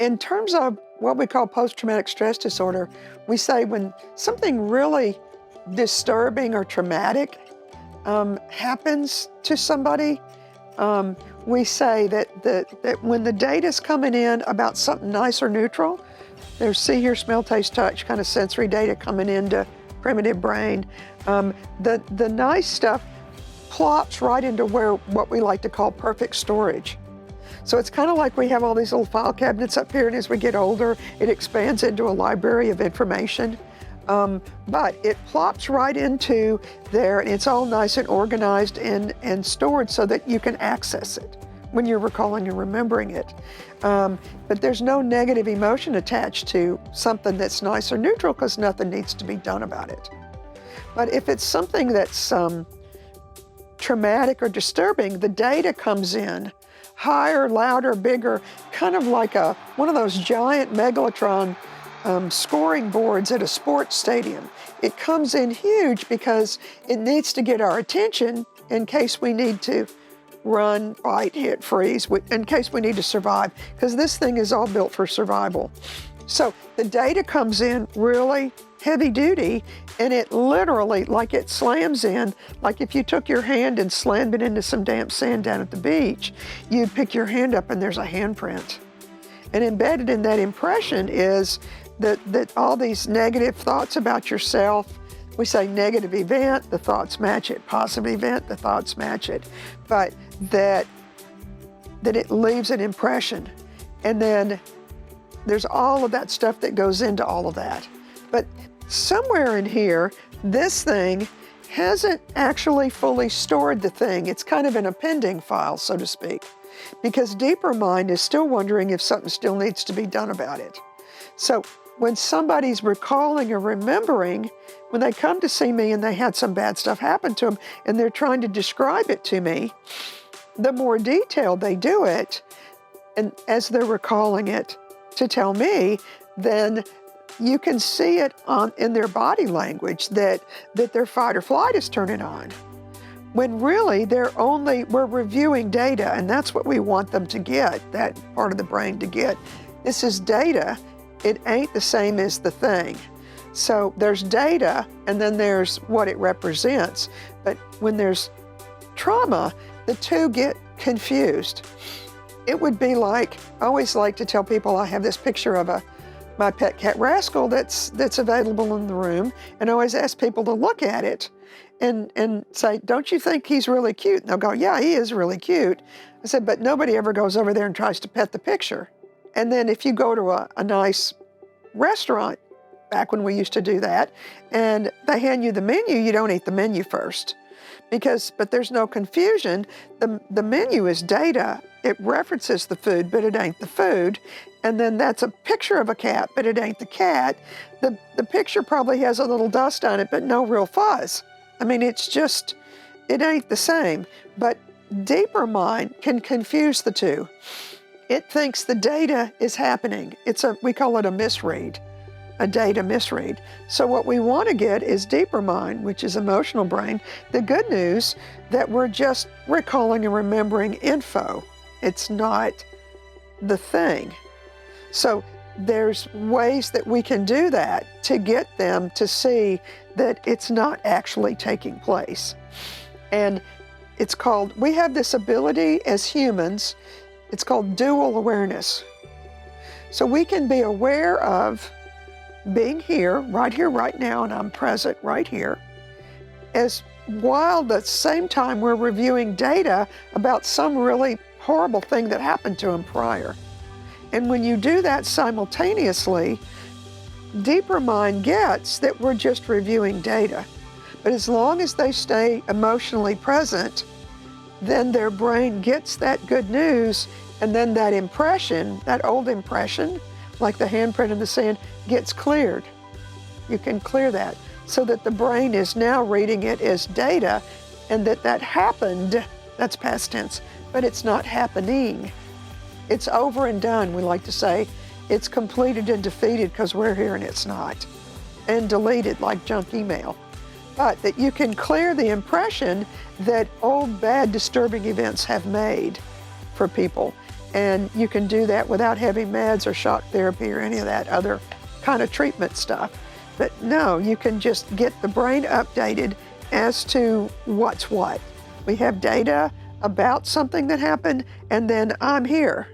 In terms of what we call post-traumatic stress disorder, we say when something really disturbing or traumatic happens to somebody, we say that when the data's coming in about something nice or neutral, there's see, hear, smell, taste, touch kind of sensory data coming into primitive brain. The nice stuff plops right into what we like to call perfect storage. So it's kind of like we have all these little file cabinets up here, and as we get older, it expands into a library of information. But it plops right into there, and it's all nice and organized and stored so that you can access it when you're recalling and remembering it. But there's no negative emotion attached to something that's nice or neutral because nothing needs to be done about it. But if it's something that's traumatic or disturbing, the data comes in higher, louder, bigger, kind of like one of those giant Megalotron scoring boards at a sports stadium. It comes in huge because it needs to get our attention in case we need to run, fight, hit, freeze, in case we need to survive, because this thing is all built for survival. So the data comes in really heavy duty, and it literally, like it slams in, like if you took your hand and slammed it into some damp sand down at the beach, you'd pick your hand up and there's a handprint. And embedded in that impression is that all these negative thoughts about yourself, we say negative event, the thoughts match it. Positive event, the thoughts match it. But that it leaves an impression. And then there's all of that stuff that goes into all of that. But somewhere in here, this thing hasn't actually fully stored the thing. It's kind of an appending file, so to speak, because deeper mind is still wondering if something still needs to be done about it. So when somebody's recalling or remembering, when they come to see me and they had some bad stuff happen to them and they're trying to describe it to me, the more detailed they do it, and as they're recalling it to tell me, then you can see it in their body language that their fight or flight is turning on. When really we're reviewing data, and that's what we want them to get, that part of the brain to get. This is data. It ain't the same as the thing. So there's data, and then there's what it represents. But when there's trauma, the two get confused. It would be like, I always like to tell people I have this picture of my pet cat Rascal that's available in the room, and I always ask people to look at it and say, don't you think he's really cute? And they'll go, yeah, he is really cute. I said, but nobody ever goes over there and tries to pet the picture. And then if you go to a nice restaurant, back when we used to do that, and they hand you the menu, you don't eat the menu first. But there's no confusion. The menu is data. It references the food, but it ain't the food. And then that's a picture of a cat, but it ain't the cat. The picture probably has a little dust on it, but no real fuzz. I mean, it ain't the same. But deeper mind can confuse the two. It thinks the data is happening. We call it a misread, a data misread. So what we want to get is deeper mind, which is emotional brain. The good news that we're just recalling and remembering info. It's not the thing. So there's ways that we can do that to get them to see that it's not actually taking place. And it's called, we have this ability as humans, it's called dual awareness. So we can be aware of being here, right now, and I'm present right here, while at the same time we're reviewing data about some really horrible thing that happened to him prior. And when you do that simultaneously, deeper mind gets that we're just reviewing data. But as long as they stay emotionally present, then their brain gets that good news, and then that impression, that old impression, like the handprint in the sand, gets cleared. You can clear that so that the brain is now reading it as data, and that happened, that's past tense, but it's not happening. It's over and done. We like to say it's completed and defeated because we're here and it's not, and deleted like junk email. But that you can clear the impression that old, bad, disturbing events have made for people. And you can do that without heavy meds or shock therapy or any of that other kind of treatment stuff. But no, you can just get the brain updated as to what's what. We have data about something that happened, and then I'm here.